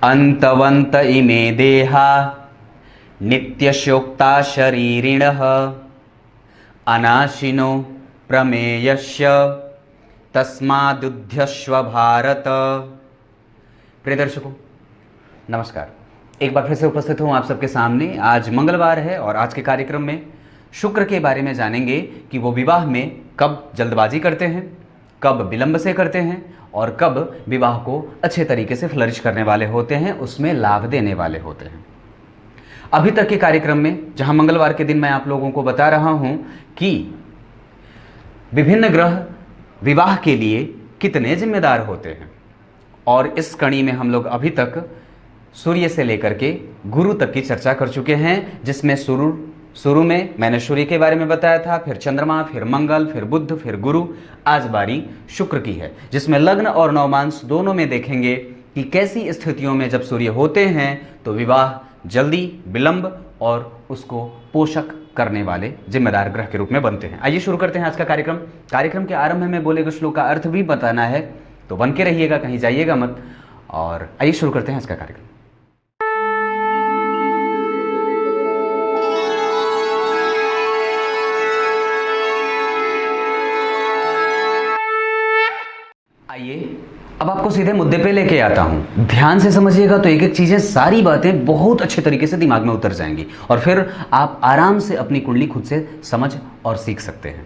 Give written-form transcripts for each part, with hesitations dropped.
अंतवंत इमे देहा नित्यशोक्ता शरीरिणः अनाशिनो प्रमेयस्य तस्मादुध्यस्व भारत। प्रिय दर्शकों नमस्कार, एक बार फिर से उपस्थित हूँ आप सबके सामने। आज मंगलवार है और आज के कार्यक्रम में शुक्र के बारे में जानेंगे कि वो विवाह में कब जल्दबाजी करते हैं, कब विलंब से करते हैं और कब विवाह को अच्छे तरीके से फ्लरिश करने वाले होते हैं, उसमें लाभ देने वाले होते हैं। अभी तक के कार्यक्रम में जहां मंगलवार के दिन मैं आप लोगों को बता रहा हूं कि विभिन्न ग्रह विवाह के लिए कितने जिम्मेदार होते हैं, और इस कड़ी में हम लोग अभी तक सूर्य से लेकर के गुरु तक की चर्चा कर चुके हैं, जिसमें शुरू में मैंने सूर्य के बारे में बताया था, फिर चंद्रमा, फिर मंगल, फिर बुध, फिर गुरु। आज बारी शुक्र की है, जिसमें लग्न और नवमांश दोनों में देखेंगे कि कैसी स्थितियों में जब सूर्य होते हैं तो विवाह जल्दी, विलंब और उसको पोषक करने वाले जिम्मेदार ग्रह के रूप में बनते हैं। आइए शुरू करते हैं आज का कार्यक्रम। कार्यक्रम के आरंभ में बोले गए श्लोक का अर्थ भी बताना है, तो बन के रहिएगा, कहीं जाइएगा मत। और आइए शुरू करते हैं आज का कार्यक्रम। आइए अब आपको सीधे मुद्दे पे लेके आता हूं। ध्यान से समझिएगा तो एक एक चीजें, सारी बातें बहुत अच्छे तरीके से दिमाग में उतर जाएंगी और फिर आप आराम से अपनी कुंडली खुद से समझ और सीख सकते हैं।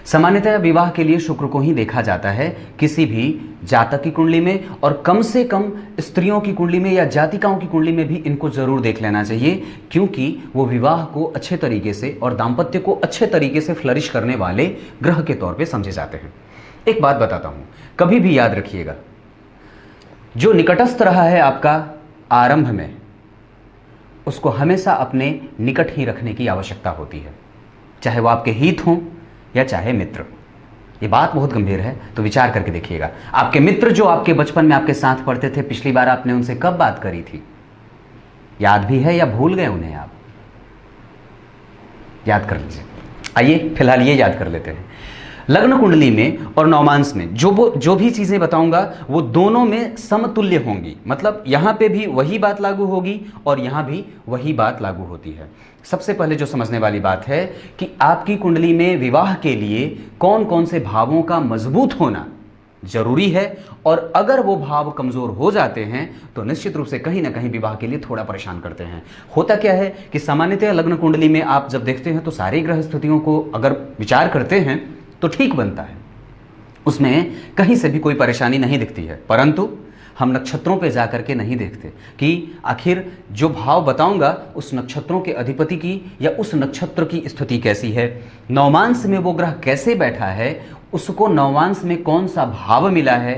सामान्यतः विवाह के लिए शुक्र को ही देखा जाता है किसी भी जातक की कुंडली में, और कम से कम स्त्रियों की कुंडली में या जातिकाओं की कुंडली में भी इनको जरूर देख लेना चाहिए, क्योंकि वो विवाह को अच्छे तरीके से और दाम्पत्य को अच्छे तरीके से फ्लरिश करने वाले ग्रह के तौर पर समझे जाते हैं। एक बात बताता हूं, कभी भी याद रखिएगा, जो निकटस्थ रहा है आपका आरंभ में, उसको हमेशा अपने निकट ही रखने की आवश्यकता होती है, चाहे वो आपके हित हों या चाहे मित्र। ये बात बहुत गंभीर है, तो विचार करके देखिएगा। आपके मित्र जो आपके बचपन में आपके साथ पढ़ते थे, पिछली बार आपने उनसे कब बात करी थी? याद भी है या भूल गए उन्हें? आप याद कर लीजिए। आइए फिलहाल ये याद कर लेते हैं। लग्न कुंडली में और नवमांश में जो भी चीजें बताऊंगा वो दोनों में समतुल्य होंगी, मतलब यहां पे भी वही बात लागू होगी और यहां भी वही बात लागू होती है। सबसे पहले जो समझने वाली बात है कि आपकी कुंडली में विवाह के लिए कौन कौन से भावों का मजबूत होना जरूरी है, और अगर वो भाव कमजोर हो जाते हैं तो निश्चित रूप से कहीं ना कहीं विवाह के लिए थोड़ा परेशान करते हैं। होता क्या है कि सामान्यतः लग्न कुंडली में आप जब देखते हैं तो सारी ग्रह स्थितियों को अगर विचार करते हैं तो ठीक बनता है, उसमें कहीं से भी कोई परेशानी नहीं दिखती है। परंतु हम नक्षत्रों पे जाकर के नहीं देखते कि आखिर जो भाव बताऊंगा उस नक्षत्रों के अधिपति की या उस नक्षत्र की स्थिति कैसी है, नवमांश में वो ग्रह कैसे बैठा है, उसको नवमांश में कौन सा भाव मिला है,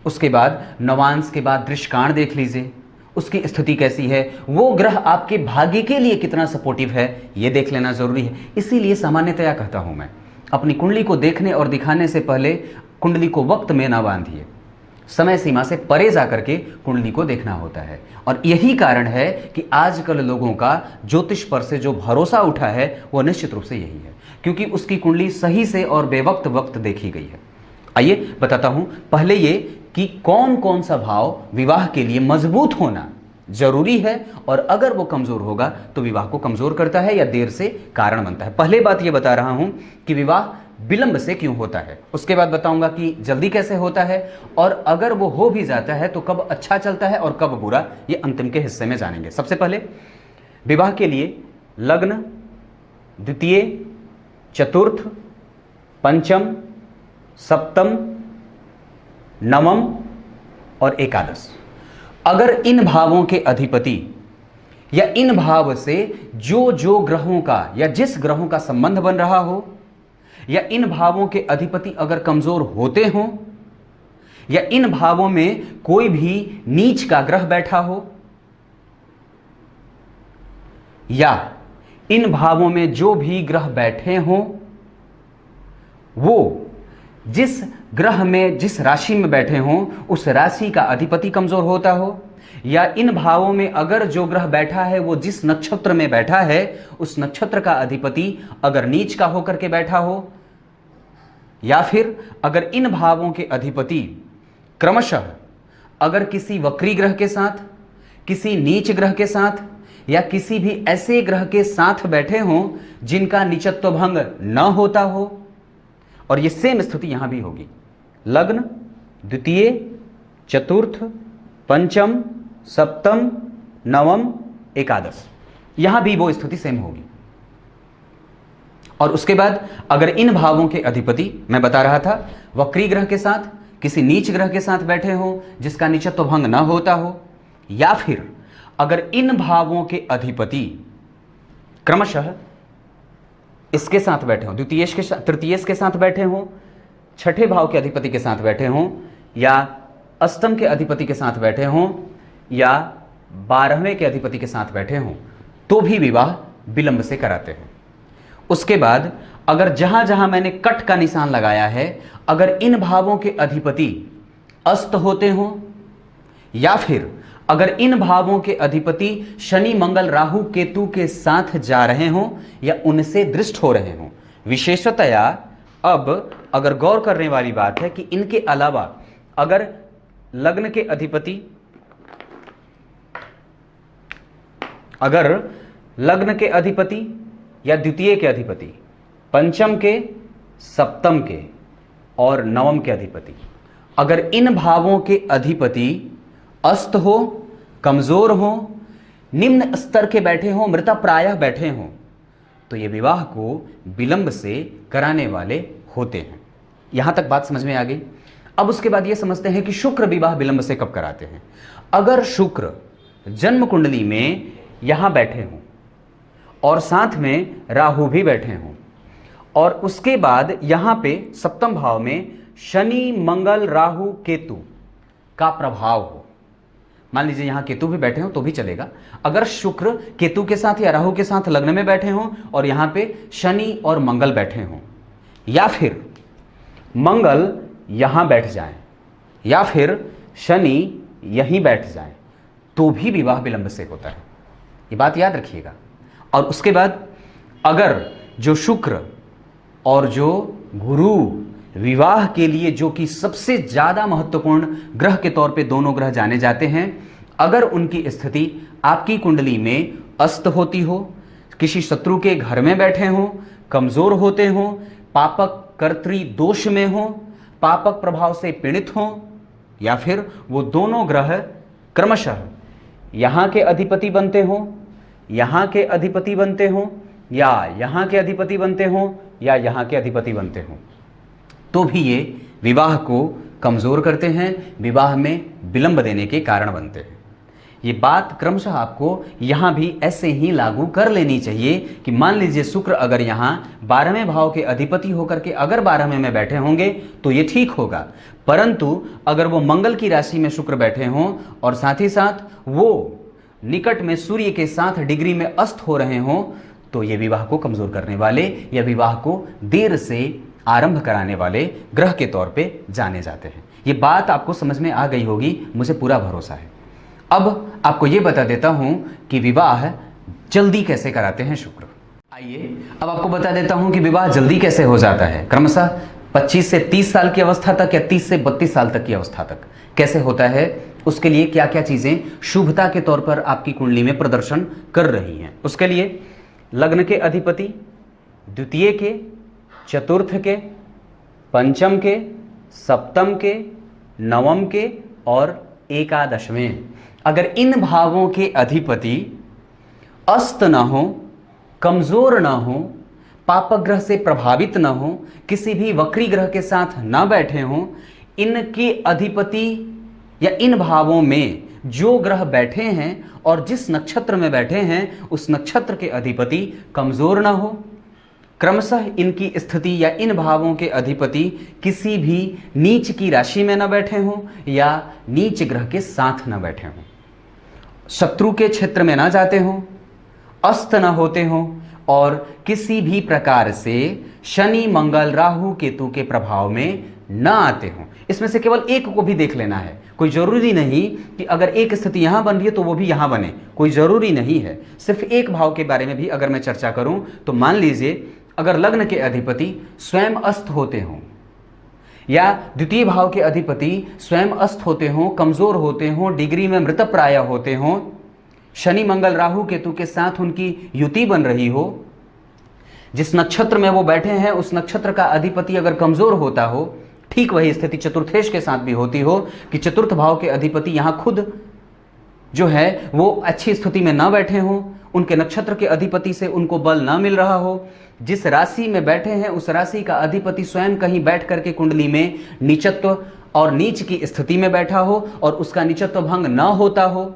उसके बाद नवमांश के बाद दृश्यकाण देख लीजिए, उसकी स्थिति कैसी है, वो ग्रह आपके भाग्य के लिए कितना सपोर्टिव है, ये देख लेना जरूरी है। इसीलिए सामान्यतया कहता हूं मैं, अपनी कुंडली को देखने और दिखाने से पहले कुंडली को वक्त में ना बांधिए, समय सीमा से परे जाकर के कुंडली को देखना होता है। और यही कारण है कि आजकल लोगों का ज्योतिष पर से जो भरोसा उठा है वो निश्चित रूप से यही है, क्योंकि उसकी कुंडली सही से और बेवक्त वक्त देखी गई है। आइए बताता हूं पहले ये कि कौन कौन सा भाव विवाह के लिए मजबूत होना जरूरी है, और अगर वो कमजोर होगा तो विवाह को कमजोर करता है या देर से कारण बनता है। पहले बात ये बता रहा हूं कि विवाह विलंब से क्यों होता है, उसके बाद बताऊंगा कि जल्दी कैसे होता है, और अगर वो हो भी जाता है तो कब अच्छा चलता है और कब बुरा, ये अंतिम के हिस्से में जानेंगे। सबसे पहले विवाह के लिए लग्न, द्वितीय, चतुर्थ, पंचम, सप्तम, नवम और एकादश, अगर इन भावों के अधिपति या इन भाव से जो ग्रहों का या जिस ग्रहों का संबंध बन रहा हो, या इन भावों के अधिपति अगर कमजोर होते हों, या इन भावों में कोई भी नीच का ग्रह बैठा हो, या इन भावों में जो भी ग्रह बैठे हों वो जिस ग्रह में जिस राशि में बैठे हों उस राशि का अधिपति कमजोर होता हो, या इन भावों में अगर जो ग्रह बैठा है वो जिस नक्षत्र में बैठा है उस नक्षत्र का अधिपति अगर नीच का होकर के बैठा हो, या फिर अगर इन भावों के अधिपति क्रमशः अगर किसी वक्री ग्रह के साथ, किसी नीच ग्रह के साथ या किसी भी ऐसे ग्रह के साथ बैठे हों जिनका नीचत्व भंग न होता हो, और ये सेम स्थिति यहां भी होगी, लग्न, द्वितीय, चतुर्थ, पंचम, सप्तम, नवम, एकादश, यहां भी वो स्थिति सेम होगी। और उसके बाद अगर इन भावों के अधिपति, मैं बता रहा था, वक्री ग्रह के साथ, किसी नीच ग्रह के साथ बैठे हो जिसका नीचत्व भंग ना होता हो, या फिर अगर इन भावों के अधिपति क्रमशः इसके साथ बैठे हो, द्वितीयेश के साथ, तृतीयेश के साथ बैठे हो, छठे भाव के अधिपति के साथ बैठे हो, या अष्टम के अधिपति के साथ बैठे हो, या 12वें के अधिपति के साथ बैठे हो, तो भी विवाह विलंब से कराते हैं। उसके बाद अगर जहां जहां मैंने कट का निशान लगाया है, अगर इन भावों के अधिपति अस्त होते हो, या फिर अगर इन भावों के अधिपति शनि, मंगल, राहु, केतु के साथ जा रहे हों या उनसे दृष्ट हो रहे हों, विशेषतया अब अगर गौर करने वाली बात है कि इनके अलावा अगर लग्न के अधिपति, अगर लग्न के अधिपति या द्वितीय के अधिपति, पंचम के, सप्तम के और नवम के अधिपति, अगर इन भावों के अधिपति अस्त हो, कमजोर हो, निम्न स्तर के बैठे हो, मृता प्रायः बैठे हो, तो ये विवाह को विलंब से कराने वाले होते हैं। यहां तक बात समझ में आ गई। अब उसके बाद ये समझते हैं कि शुक्र विवाह विलंब से कब कराते हैं। अगर शुक्र जन्म कुंडली में यहां बैठे हों और साथ में राहु भी बैठे हों, और उसके बाद यहां पे सप्तम भाव में शनि, मंगल, राहु, केतु का प्रभाव हो, मान लीजिए यहां केतु भी बैठे हो तो भी चलेगा। अगर शुक्र केतु के साथ या राहु के साथ लग्न में बैठे हों और यहां पे शनि और मंगल बैठे हों, या फिर मंगल यहां बैठ जाएं या फिर शनि यहीं बैठ जाएं, तो भी विवाह विलंब से होता है। ये बात याद रखिएगा। और उसके बाद अगर जो शुक्र और जो गुरु विवाह के लिए, जो कि सबसे ज्यादा महत्वपूर्ण ग्रह के तौर पे दोनों ग्रह जाने जाते हैं, अगर उनकी स्थिति आपकी कुंडली में अस्त होती हो, किसी शत्रु के घर में बैठे हों, कमजोर होते हों, पापक कर्तृ दोष में हों, पापक प्रभाव से पीड़ित हों, या फिर वो दोनों ग्रह क्रमशः यहां के अधिपति बनते हों, यहां के अधिपति बनते हों, या यहां के अधिपति बनते हों, या यहां के अधिपति बनते हों, तो भी ये विवाह को कमजोर करते हैं, विवाह में विलंब देने के कारण बनते हैं। ये बात क्रमशः आपको यहां भी ऐसे ही लागू कर लेनी चाहिए कि मान लीजिए शुक्र अगर यहां 12वें भाव के अधिपति होकर के अगर 12वें में बैठे होंगे तो ये ठीक होगा, परंतु अगर वो मंगल की राशि में शुक्र बैठे हों और साथ ही साथ वो निकट में सूर्य के साथ डिग्री में अस्त हो रहे हों, तो ये विवाह को कमजोर करने वाले या विवाह को देर से आरंभ कराने वाले ग्रह के तौर पे जाने जाते हैं। ये बात आपको समझ में आ गई होगी, मुझे पूरा भरोसा है। अब आपको ये बता देता हूं कि विवाह जल्दी कैसे कराते हैं शुक्र। आइए अब आपको बता देता हूं कि विवाह जल्दी कैसे हो जाता है, क्रमशः 25 से 30 साल की अवस्था तक या 30 से 32 साल तक की अवस्था तक कैसे होता है, उसके लिए क्या क्या चीजें शुभता के तौर पर आपकी कुंडली में प्रदर्शन कर रही हैं। उसके लिए लग्न के अधिपति द्वितीय के, चतुर्थ के, पंचम के, सप्तम के, नवम के और एकादशवें, अगर इन भावों के अधिपति अस्त न हो, कमजोर न हो, पापग्रह से प्रभावित न हो, किसी भी वक्री ग्रह के साथ न बैठे हों, इनके अधिपति या इन भावों में जो ग्रह बैठे हैं और जिस नक्षत्र में बैठे हैं उस नक्षत्र के अधिपति कमजोर ना हो, क्रमशः इनकी स्थिति या इन भावों के अधिपति किसी भी नीच की राशि में न बैठे हों या नीच ग्रह के साथ न बैठे हों, शत्रु के क्षेत्र में ना जाते हों, अस्त न होते हों और किसी भी प्रकार से शनि, मंगल, राहु, केतु के प्रभाव में न आते हों। इसमें से केवल एक को भी देख लेना है, कोई जरूरी नहीं कि अगर एक स्थिति यहां बन रही है तो वो भी यहां बने, कोई जरूरी नहीं है। सिर्फ एक भाव के बारे में भी अगर मैं चर्चा करूं तो मान लीजिए अगर लग्न के अधिपति स्वयं अस्त होते हों या द्वितीय भाव के अधिपति स्वयं अस्त होते हों, कमजोर होते हों, डिग्री में मृतप्राय होते हों, शनि मंगल राहु केतु के साथ उनकी युति बन रही हो, जिस नक्षत्र में वो बैठे हैं उस नक्षत्र का अधिपति अगर कमजोर होता हो, ठीक वही स्थिति चतुर्थेश के साथ भी होती हो कि चतुर्थ भाव के अधिपति यहां खुद जो है वो अच्छी स्थिति में ना बैठे हों, उनके नक्षत्र के अधिपति से उनको बल ना मिल रहा हो, जिस राशि में बैठे हैं उस राशि का अधिपति स्वयं कहीं बैठ करके कुंडली में नीचत्व और नीच की स्थिति में बैठा हो और उसका नीचत्व भंग ना होता हो।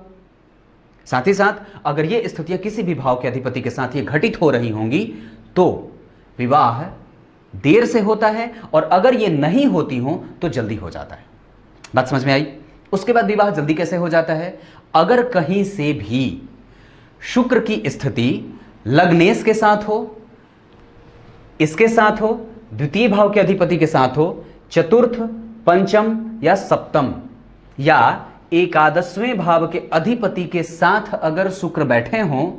साथ ही साथ अगर ये स्थितियां किसी भी भाव के अधिपति के साथ ये घटित हो रही होंगी तो विवाह देर से होता है, और अगर ये नहीं होती हो तो जल्दी हो जाता है। बात समझ में आई? उसके बाद विवाह जल्दी कैसे हो जाता है? अगर कहीं से भी शुक्र की स्थिति लग्नेश के साथ हो, इसके साथ हो, द्वितीय भाव के अधिपति के साथ हो, चतुर्थ, पंचम या सप्तम या एकादशवें भाव के अधिपति के साथ अगर शुक्र बैठे हों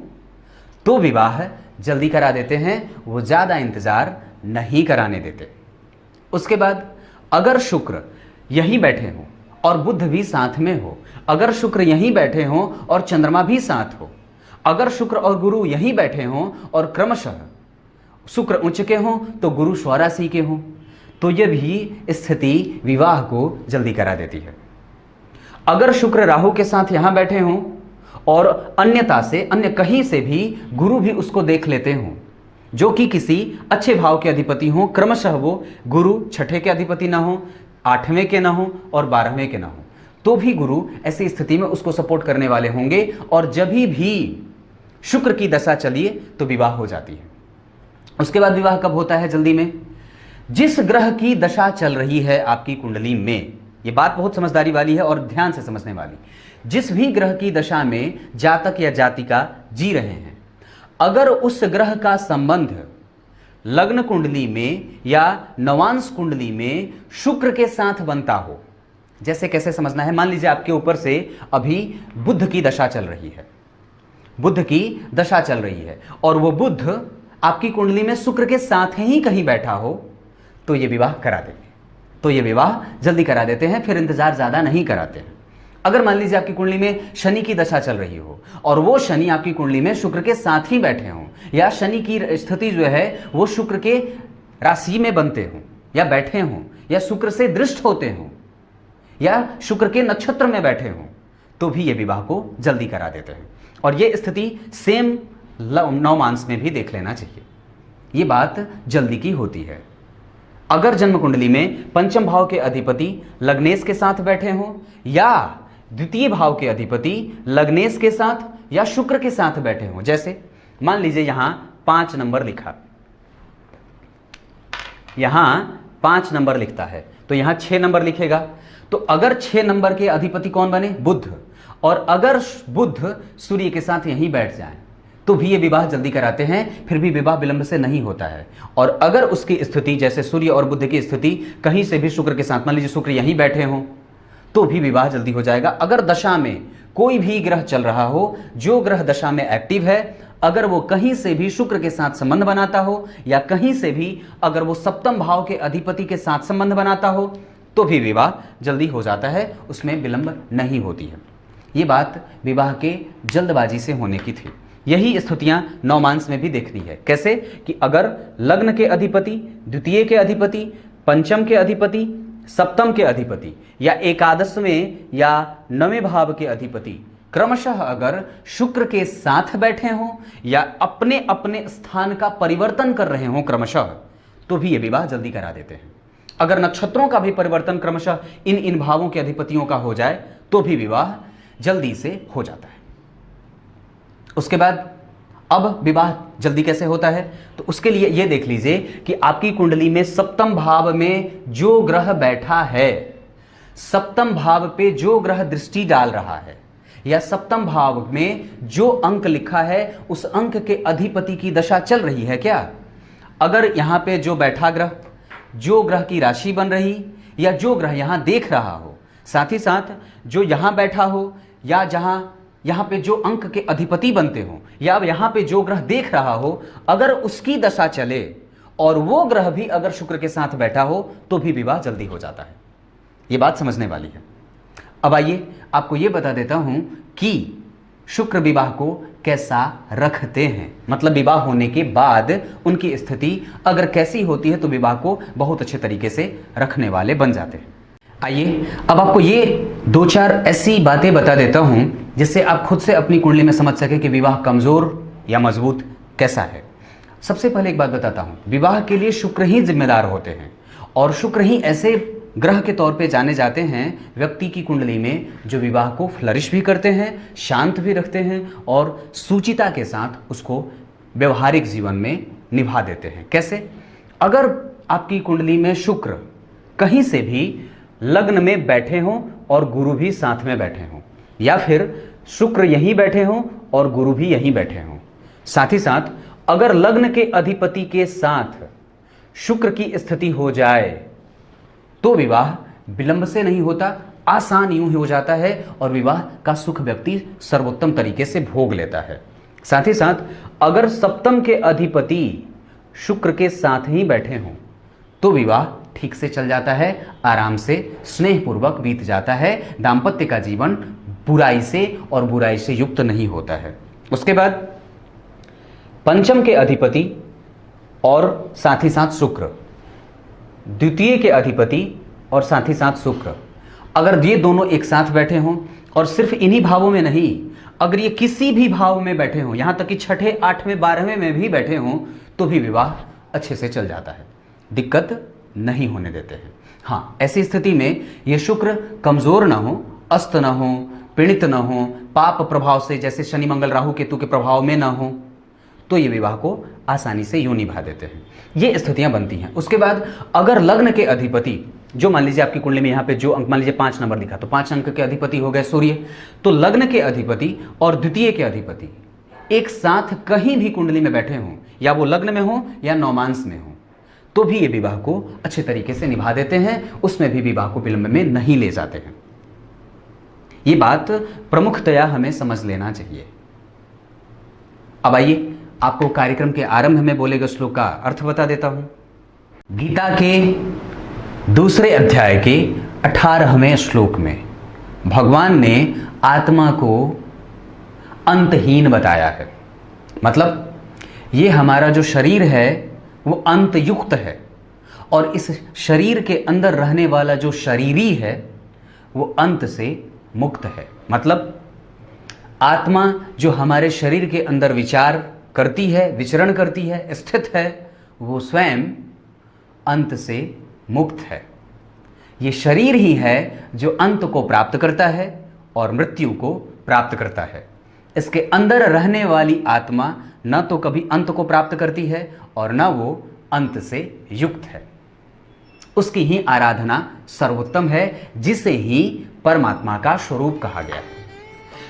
तो विवाह जल्दी करा देते हैं, वो ज्यादा इंतजार नहीं कराने देते। उसके बाद अगर शुक्र यहीं बैठे हों और बुध भी साथ में हो, अगर शुक्र यहीं बैठे हों और चंद्रमा भी साथ हो, अगर शुक्र और गुरु यहीं बैठे हों और क्रमशः शुक्र उच्च के हों तो गुरु स्वराशि के हों, तो यह भी स्थिति विवाह को जल्दी करा देती है। अगर शुक्र राहु के साथ यहां बैठे हों और अन्यता से अन्य कहीं से भी गुरु भी उसको देख लेते हों, जो कि किसी अच्छे भाव के अधिपति हों, क्रमशः वो गुरु छठे के अधिपति ना हो, आठवें के ना हो और 12वें के ना हो, तो भी गुरु ऐसी स्थिति में उसको सपोर्ट करने वाले होंगे और जब भी शुक्र की दशा चलिए तो विवाह हो जाती है। उसके बाद विवाह कब होता है जल्दी में? जिस ग्रह की दशा चल रही है आपकी कुंडली में, ये बात बहुत समझदारी वाली है और ध्यान से समझने वाली, जिस भी ग्रह की दशा में जातक या जातिका जी रहे हैं, अगर उस ग्रह का संबंध लग्न कुंडली में या नवांश कुंडली में शुक्र के साथ बनता हो, जैसे कैसे समझना है? मान लीजिए आपके ऊपर से अभी बुध की दशा चल रही है, बुध की दशा चल रही है और वो बुध आपकी कुंडली में शुक्र के साथ ही कहीं बैठा हो तो ये विवाह करा देंगे, तो ये विवाह जल्दी करा देते हैं, फिर इंतजार ज्यादा नहीं कराते हैं। अगर मान लीजिए आपकी कुंडली में शनि की दशा चल रही हो और वो शनि आपकी कुंडली में शुक्र के साथ ही बैठे हों, या शनि की स्थिति जो है वो शुक्र के राशि में बनते हों या बैठे हों, या शुक्र से दृष्ट होते हों, या शुक्र के नक्षत्र में बैठे हों, तो भी ये विवाह को जल्दी करा देते हैं। और ये स्थिति सेम नवमांस में भी देख लेना चाहिए, ये बात जल्दी की होती है। अगर जन्म कुंडली में पंचम भाव के अधिपति लग्नेश के साथ बैठे हों या द्वितीय भाव के अधिपति लग्नेश के साथ या शुक्र के साथ बैठे हों, जैसे मान लीजिए यहां 5 नंबर लिखा, यहां 5 नंबर लिखता है तो यहां 6 नंबर लिखेगा, तो अगर 6 नंबर के अधिपति कौन बने? बुध, और अगर बुध सूर्य के साथ यहीं बैठ जाए तो भी ये विवाह जल्दी कराते हैं, फिर भी विवाह विलंब से नहीं होता है। और अगर उसकी स्थिति जैसे सूर्य और बुध की स्थिति कहीं से भी शुक्र के साथ, मान लीजिए शुक्र यहीं बैठे हों, तो भी विवाह जल्दी हो जाएगा। अगर दशा में कोई भी ग्रह चल रहा हो, जो ग्रह दशा में एक्टिव है, अगर वो कहीं से भी शुक्र के साथ संबंध बनाता हो या कहीं से भी अगर वो सप्तम भाव के अधिपति के साथ संबंध बनाता हो, तो भी विवाह जल्दी हो जाता है, उसमें विलंब नहीं होती है। ये बात विवाह के जल्दबाजी से होने की थी। यही स्थितियां नवमांस में भी देखनी है। कैसे? कि अगर लग्न के अधिपति, द्वितीय के अधिपति, पंचम के अधिपति, सप्तम के अधिपति या एकादशवें या 9वें भाव के अधिपति क्रमशः अगर शुक्र के साथ बैठे हों या अपने अपने स्थान का परिवर्तन कर रहे हों क्रमशः, तो भी ये विवाह जल्दी करा देते हैं। अगर नक्षत्रों का भी परिवर्तन क्रमशः इन भावों के अधिपतियों का हो जाए तो भी विवाह जल्दी से हो जाता है। उसके बाद अब विवाह जल्दी कैसे होता है? तो उसके लिए यह देख लीजिए कि आपकी कुंडली में सप्तम भाव में जो ग्रह बैठा है, सप्तम भाव पे जो ग्रह दृष्टि डाल रहा है, या सप्तम भाव में जो अंक लिखा है उस अंक के अधिपति की दशा चल रही है क्या? अगर यहां पे जो बैठा ग्रह, जो ग्रह की राशि बन रही, या जो ग्रह यहां देख रहा हो, साथ ही साथ जो यहां बैठा हो, या यहां पे जो अंक के अधिपति बनते हो, या यहां पे जो ग्रह देख रहा हो, अगर उसकी दशा चले और वो ग्रह भी अगर शुक्र के साथ बैठा हो तो भी विवाह जल्दी हो जाता है। ये बात समझने वाली है। अब आइए आपको ये बता देता हूं कि शुक्र विवाह को कैसा रखते हैं, मतलब विवाह होने के बाद उनकी स्थिति अगर कैसी होती है तो विवाह को बहुत अच्छे तरीके से रखने वाले बन जाते हैं। आइए अब आपको ये 2-4 ऐसी बातें बता देता हूं जिससे आप खुद से अपनी कुंडली में समझ सकें कि विवाह कमजोर या मजबूत कैसा है। सबसे पहले एक बात बताता हूं, विवाह के लिए शुक्र ही जिम्मेदार होते हैं और शुक्र ही ऐसे ग्रह के तौर पे जाने जाते हैं व्यक्ति की कुंडली में जो विवाह को फ्लरिश भी करते हैं, शांत भी रखते हैं और सूचिता के साथ उसको व्यवहारिक जीवन में निभा देते हैं। कैसे? अगर आपकी कुंडली में शुक्र कहीं से भी लग्न में बैठे हों और गुरु भी साथ में बैठे हों, या फिर शुक्र यहीं बैठे हों और गुरु भी यहीं बैठे हों, साथ ही साथ अगर लग्न के अधिपति के साथ शुक्र की स्थिति हो जाए तो विवाह विलंब से नहीं होता, आसान यूं ही हो जाता है और विवाह का सुख व्यक्ति सर्वोत्तम तरीके से भोग लेता है। साथ ही साथ अगर सप्तम के अधिपति शुक्र के साथ ही बैठे हों तो विवाह ठीक से चल जाता है, आराम से स्नेहपूर्वक बीत जाता है, दाम्पत्य का जीवन बुराई से और बुराई से युक्त नहीं होता है। उसके बाद पंचम के अधिपति और साथ ही साथ शुक्र, द्वितीय के अधिपति और साथ ही साथ शुक्र, अगर ये दोनों एक साथ बैठे हों और सिर्फ इन्हीं भावों में नहीं, अगर ये किसी भी भाव में बैठे हों, यहां तक कि 6ठे, 8वें, 12वें में भी बैठे हों तो भी विवाह अच्छे से चल जाता है, दिक्कत नहीं होने देते हैं। हाँ, ऐसी स्थिति में ये शुक्र कमजोर ना हो, अस्त ना हो, पीड़ित ना हो, पाप प्रभाव से जैसे शनि मंगल राहु केतु के प्रभाव में ना हो, तो ये विवाह को आसानी से यूं निभा देते हैं। ये स्थितियां बनती हैं। उसके बाद अगर लग्न के अधिपति, जो मान लीजिए आपकी कुंडली में यहाँ पे जो अंक मान लीजिए 5 नंबर दिखा, तो 5 अंक के अधिपति हो गए सूर्य, तो लग्न के अधिपति और द्वितीय के अधिपति एक साथ कहीं भी कुंडली में बैठे हों, या वो लग्न में हो या नौमांस में हो, तो भी ये विवाह को अच्छे तरीके से निभा देते हैं, उसमें भी विवाह को विलंब में नहीं ले जाते हैं। ये बात प्रमुखतया हमें समझ लेना चाहिए। अब आइए आपको कार्यक्रम के आरंभ में बोले गए श्लोक का अर्थ बता देता हूं। गीता के 2 अध्याय के 18वें श्लोक में भगवान ने आत्मा को अंतहीन बताया है, मतलब ये हमारा जो शरीर है वो अंत युक्त है और इस शरीर के अंदर रहने वाला जो शरीरी है वो अंत से मुक्त है। मतलब आत्मा जो हमारे शरीर के अंदर विचार करती है, विचरण करती है, स्थित है, वो स्वयं अंत से मुक्त है। ये शरीर ही है जो अंत को प्राप्त करता है और मृत्यु को प्राप्त करता है। इसके अंदर रहने वाली आत्मा न तो कभी अंत को प्राप्त करती है और न वो अंत से युक्त है। उसकी ही आराधना सर्वोत्तम है, जिसे ही परमात्मा का स्वरूप कहा गया है।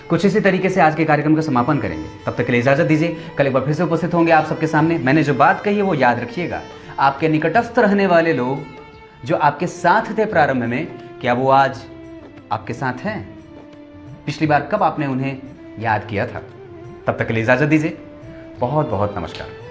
कुछ इसी तरीके से आज के कार्यक्रम का समापन करेंगे। तब तक के लिए इजाजत दीजिए। कल एक बार फिर से उपस्थित होंगे आप सबके सामने। मैंने जो बात कही है वो याद रखिएगा। आपके निकटस्थ रहने वाले लोग जो आपके साथ थे प्रारंभ में, क्या वो आज आपके साथ हैं? पिछली बार कब आपने उन्हें याद किया था? तब तक के लिए इजाजत दीजिए। बहुत बहुत नमस्कार।